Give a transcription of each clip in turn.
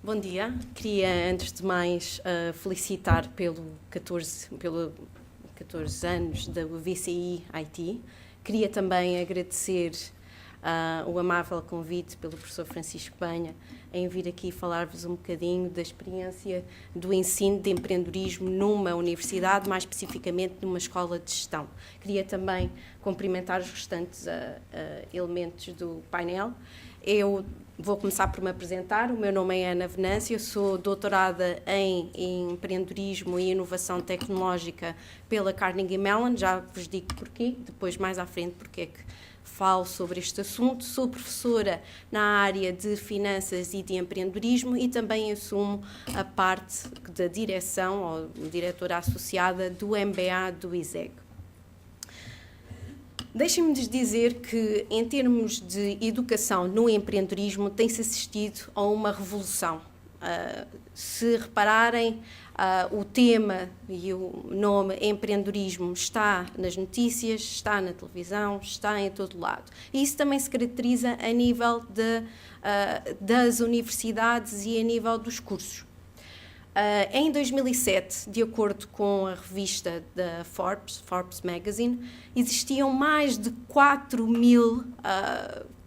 Bom dia. Queria, antes de mais, felicitar pelo 14 anos da VCI IT. Queria também agradecer o amável convite pelo professor Francisco Banha em vir aqui falar-vos um bocadinho da experiência do ensino de empreendedorismo numa universidade, mais especificamente numa escola de gestão. Queria também cumprimentar os restantes elementos do painel. Eu vou começar por me apresentar. O meu nome é Ana Venâncio, eu sou doutorada em empreendedorismo e inovação tecnológica pela Carnegie Mellon. Já vos digo porquê, depois mais à frente porque é que falo sobre este assunto. Sou professora na área de finanças e de empreendedorismo e também assumo a parte da direção, ou diretora associada do MBA do ISEG. Deixem-me dizer que, em termos de educação no empreendedorismo, tem-se assistido a uma revolução. Se repararem, o tema e o nome empreendedorismo está nas notícias, está na televisão, está em todo lado. E isso também se caracteriza a nível das universidades e a nível dos cursos. Em 2007, de acordo com a revista da Forbes Magazine, existiam mais de 4.000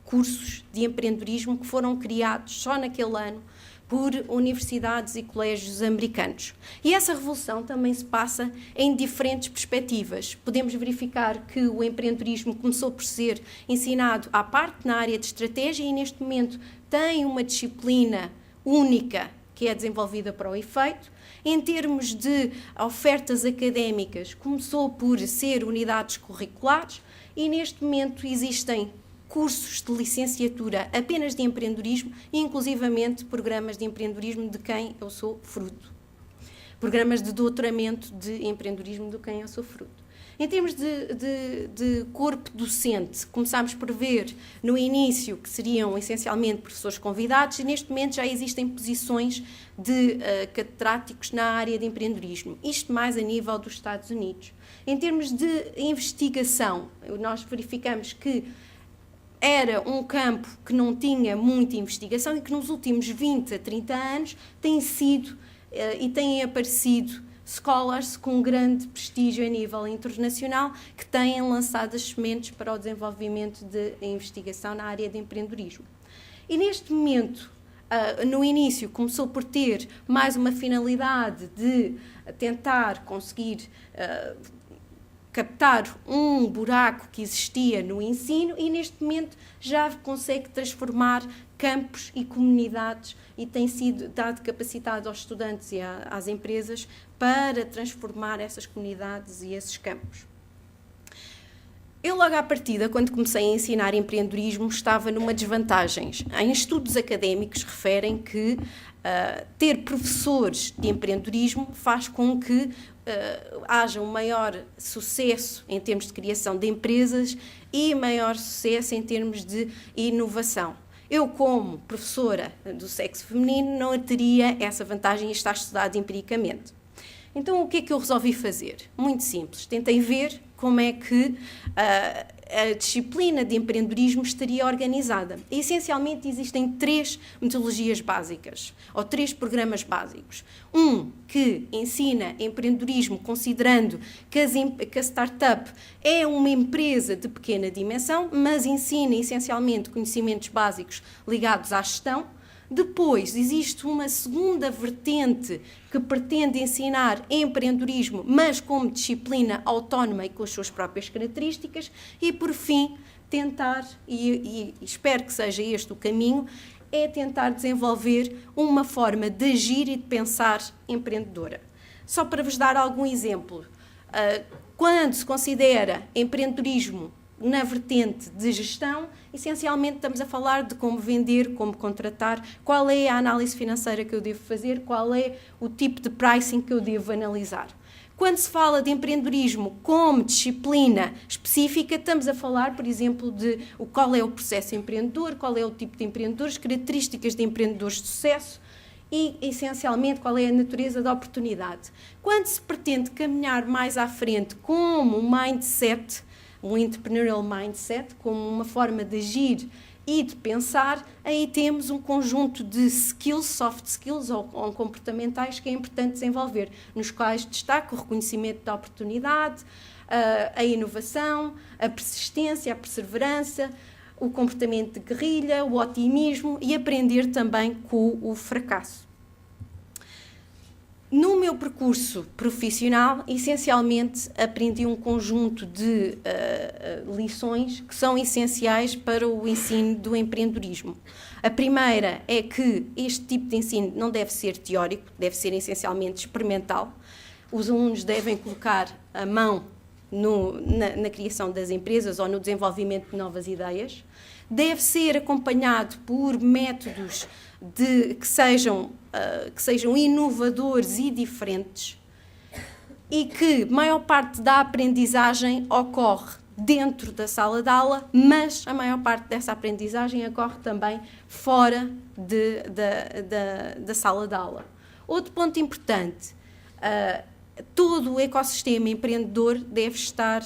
cursos de empreendedorismo que foram criados só naquele ano por universidades e colégios americanos. E essa revolução também se passa em diferentes perspectivas. Podemos verificar que o empreendedorismo começou por ser ensinado à parte na área de estratégia e neste momento tem uma disciplina única que é desenvolvida para o efeito. Em termos de ofertas académicas, começou por ser unidades curriculares e neste momento existem cursos de licenciatura apenas de empreendedorismo e inclusivamente programas de empreendedorismo de quem eu sou fruto. Programas de doutoramento de empreendedorismo de quem eu sou fruto. Em termos de corpo docente, começámos por ver no início que seriam essencialmente professores convidados e neste momento já existem posições de catedráticos na área de empreendedorismo, isto mais a nível dos Estados Unidos. Em termos de investigação, nós verificamos que era um campo que não tinha muita investigação e que nos últimos 20 a 30 anos tem sido e têm aparecido scholars com grande prestígio a nível internacional que têm lançado as sementes para o desenvolvimento de investigação na área de empreendedorismo. E neste momento, no início, começou por ter mais uma finalidade de tentar conseguir captar um buraco que existia no ensino e neste momento já consegue transformar campos e comunidades e tem sido dado capacidade aos estudantes e às empresas para transformar essas comunidades e esses campos. Eu logo à partida, quando comecei a ensinar empreendedorismo, estava numa desvantagem. Em estudos académicos referem que ter professores de empreendedorismo faz com que haja um maior sucesso em termos de criação de empresas e maior sucesso em termos de inovação. Eu, como professora do sexo feminino, não teria essa vantagem e está estudado empiricamente. Então, o que é que eu resolvi fazer? Muito simples. Tentei ver como é que a disciplina de empreendedorismo estaria organizada. E, essencialmente, existem 3 metodologias básicas, ou 3 programas básicos. Um que ensina empreendedorismo considerando que a startup é uma empresa de pequena dimensão, mas ensina, essencialmente, conhecimentos básicos ligados à gestão. Depois, existe uma segunda vertente que pretende ensinar empreendedorismo, mas como disciplina autónoma e com as suas próprias características. E, por fim, tentar, e espero que seja este o caminho, é tentar desenvolver uma forma de agir e de pensar empreendedora. Só para vos dar algum exemplo, quando se considera empreendedorismo na vertente de gestão, essencialmente estamos a falar de como vender, como contratar, qual é a análise financeira que eu devo fazer, qual é o tipo de pricing que eu devo analisar. Quando se fala de empreendedorismo como disciplina específica, estamos a falar, por exemplo, de qual é o processo empreendedor, qual é o tipo de empreendedores, características de empreendedores de sucesso e, essencialmente, qual é a natureza da oportunidade. Quando se pretende caminhar mais à frente como um mindset, um entrepreneurial mindset, como uma forma de agir e de pensar, aí temos um conjunto de skills, soft skills ou comportamentais que é importante desenvolver, nos quais destaca o reconhecimento da oportunidade, a inovação, a persistência, a perseverança, o comportamento de guerrilha, o otimismo e aprender também com o fracasso. No meu percurso profissional, essencialmente aprendi um conjunto de lições que são essenciais para o ensino do empreendedorismo. A primeira é que este tipo de ensino não deve ser teórico, deve ser experimental. Os alunos devem colocar a mão na criação das empresas ou no desenvolvimento de novas ideias. Deve ser acompanhado por métodos que sejam inovadores e diferentes e que a maior parte da aprendizagem ocorre dentro da sala de aula, mas a maior parte dessa aprendizagem ocorre também fora da sala de aula. Outro ponto importante, todo o ecossistema empreendedor deve estar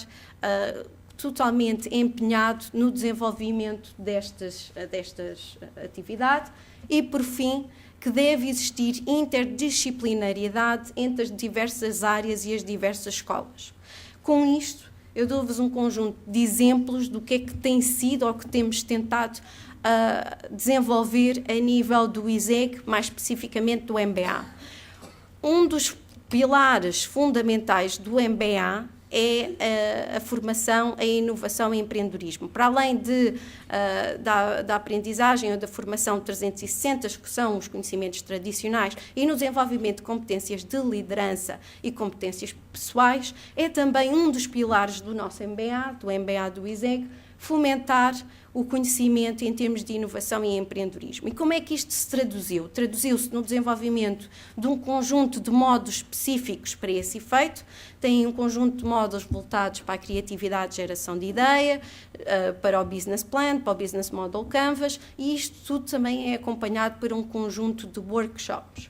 totalmente empenhado no desenvolvimento destas atividades e, por fim, que deve existir interdisciplinariedade entre as diversas áreas e as diversas escolas. Com isto, eu dou-vos um conjunto de exemplos do que é que tem sido ou que temos tentado desenvolver a nível do ISEG, mais especificamente do MBA. Um dos pilares fundamentais do MBA é a formação, a inovação e empreendedorismo. Para além da aprendizagem ou da formação 360, que são os conhecimentos tradicionais, e no desenvolvimento de competências de liderança e competências pessoais, é também um dos pilares do nosso MBA, do MBA do ISEG, fomentar o conhecimento em termos de inovação e empreendedorismo. E como é que isto se traduziu? Traduziu-se no desenvolvimento de um conjunto de módulos específicos para esse efeito. Tem um conjunto de módulos voltados para a criatividade e geração de ideia, para o business plan, para o business model canvas, e isto tudo também é acompanhado por um conjunto de workshops.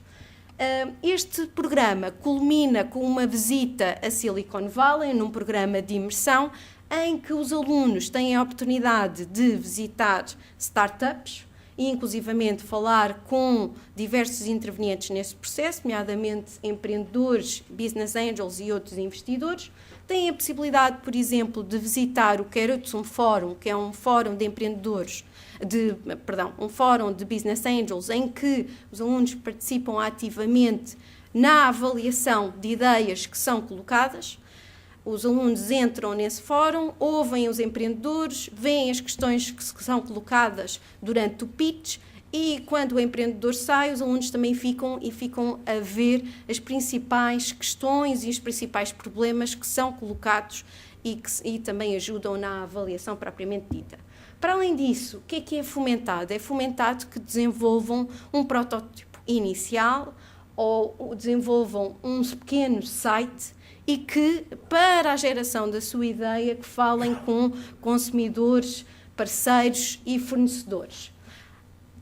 Este programa culmina com uma visita a Silicon Valley, num programa de imersão, em que os alunos têm a oportunidade de visitar startups e, inclusivamente, falar com diversos intervenientes nesse processo, nomeadamente empreendedores, business angels e outros investidores. Têm a possibilidade, por exemplo, de visitar o Querotsun Forum, que é um fórum de empreendedores, um fórum de business angels, em que os alunos participam ativamente na avaliação de ideias que são colocadas. Os alunos entram nesse fórum, ouvem os empreendedores, veem as questões que são colocadas durante o pitch e, quando o empreendedor sai, os alunos também ficam a ver as principais questões e os principais problemas que são colocados e também ajudam na avaliação propriamente dita. Para além disso, o que é fomentado? É fomentado que desenvolvam um protótipo inicial ou desenvolvam um pequeno site e que, para a geração da sua ideia, que falem com consumidores, parceiros e fornecedores.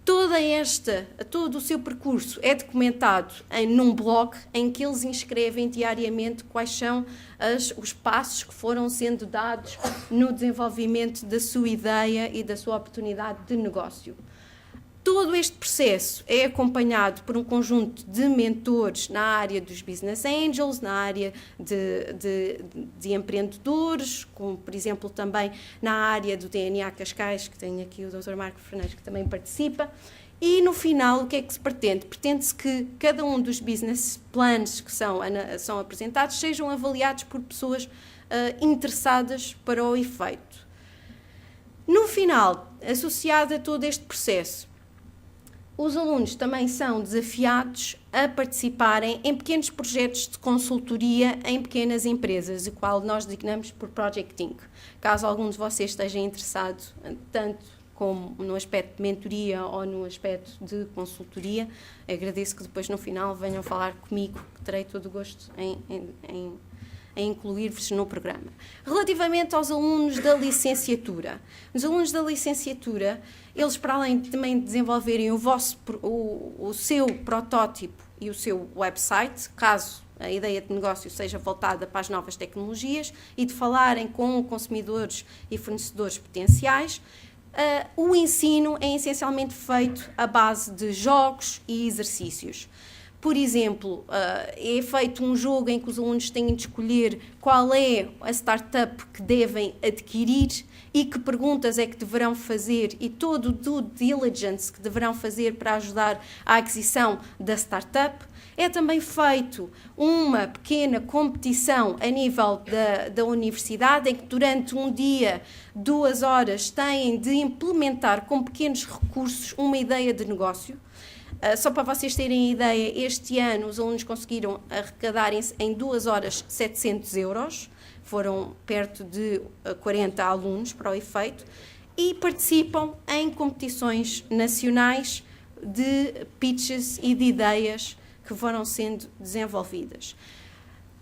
Todo o seu percurso é documentado num blog em que eles inscrevem diariamente quais são os passos que foram sendo dados no desenvolvimento da sua ideia e da sua oportunidade de negócio. Todo este processo é acompanhado por um conjunto de mentores na área dos business angels, na área de empreendedores, como, por exemplo, também na área do DNA Cascais, que tem aqui o Dr. Marco Fernandes, que também participa. E, no final, o que é que se pretende? Pretende-se que cada um dos business plans que são apresentados sejam avaliados por pessoas interessadas para o efeito. No final, associado a todo este processo, os alunos também são desafiados a participarem em pequenos projetos de consultoria em pequenas empresas, o qual nós designamos por Projecting. Caso algum de vocês esteja interessado, tanto como no aspecto de mentoria ou no aspecto de consultoria, agradeço que depois no final venham falar comigo, que terei todo o gosto em incluir-vos no programa. Relativamente aos alunos da licenciatura, os alunos da licenciatura, eles, para além de também desenvolverem o seu protótipo e o seu website, caso a ideia de negócio seja voltada para as novas tecnologias, e de falarem com consumidores e fornecedores potenciais, O ensino é essencialmente feito à base de jogos e exercícios. Por exemplo, é feito um jogo em que os alunos têm de escolher qual é a startup que devem adquirir e que perguntas é que deverão fazer e todo o due diligence que deverão fazer para ajudar à aquisição da startup. É também feito uma pequena competição a nível da universidade, em que durante um dia, 2 horas, têm de implementar com pequenos recursos uma ideia de negócio. Só para vocês terem ideia, este ano os alunos conseguiram arrecadar em 2 horas 700 euros, foram perto de 40 alunos para o efeito, e participam em competições nacionais de pitches e de ideias que foram sendo desenvolvidas.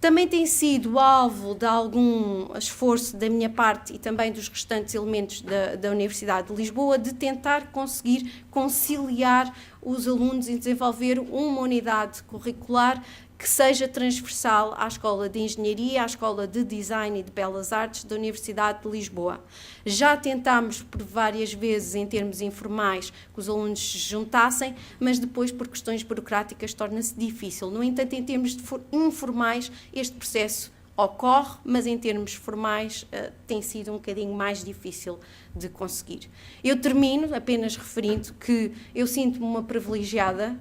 Também tem sido alvo de algum esforço da minha parte e também dos restantes elementos da Universidade de Lisboa de tentar conseguir conciliar os alunos e desenvolver uma unidade curricular que seja transversal à Escola de Engenharia, à Escola de Design e de Belas Artes da Universidade de Lisboa. Já tentámos por várias vezes, em termos informais, que os alunos se juntassem, mas depois, por questões burocráticas, torna-se difícil. No entanto, em termos informais, este processo ocorre, mas em termos formais tem sido um bocadinho mais difícil de conseguir. Eu termino apenas referindo que eu sinto-me uma privilegiada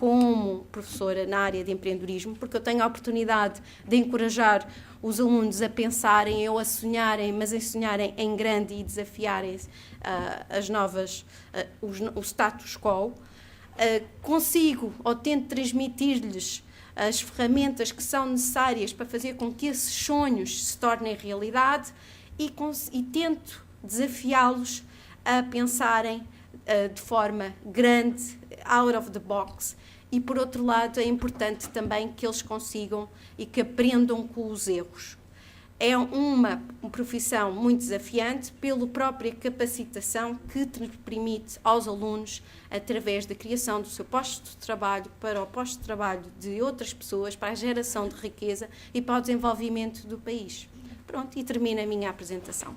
como professora na área de empreendedorismo, porque eu tenho a oportunidade de encorajar os alunos a pensarem ou a sonharem, mas a sonharem em grande e desafiarem o status quo. Consigo ou tento transmitir-lhes as ferramentas que são necessárias para fazer com que esses sonhos se tornem realidade e tento desafiá-los a pensarem de forma grande, out of the box. E, por outro lado, é importante também que eles consigam e que aprendam com os erros. É uma profissão muito desafiante pela própria capacitação que permite aos alunos, através da criação do seu posto de trabalho para o posto de trabalho de outras pessoas, para a geração de riqueza e para o desenvolvimento do país. Pronto, e termina a minha apresentação.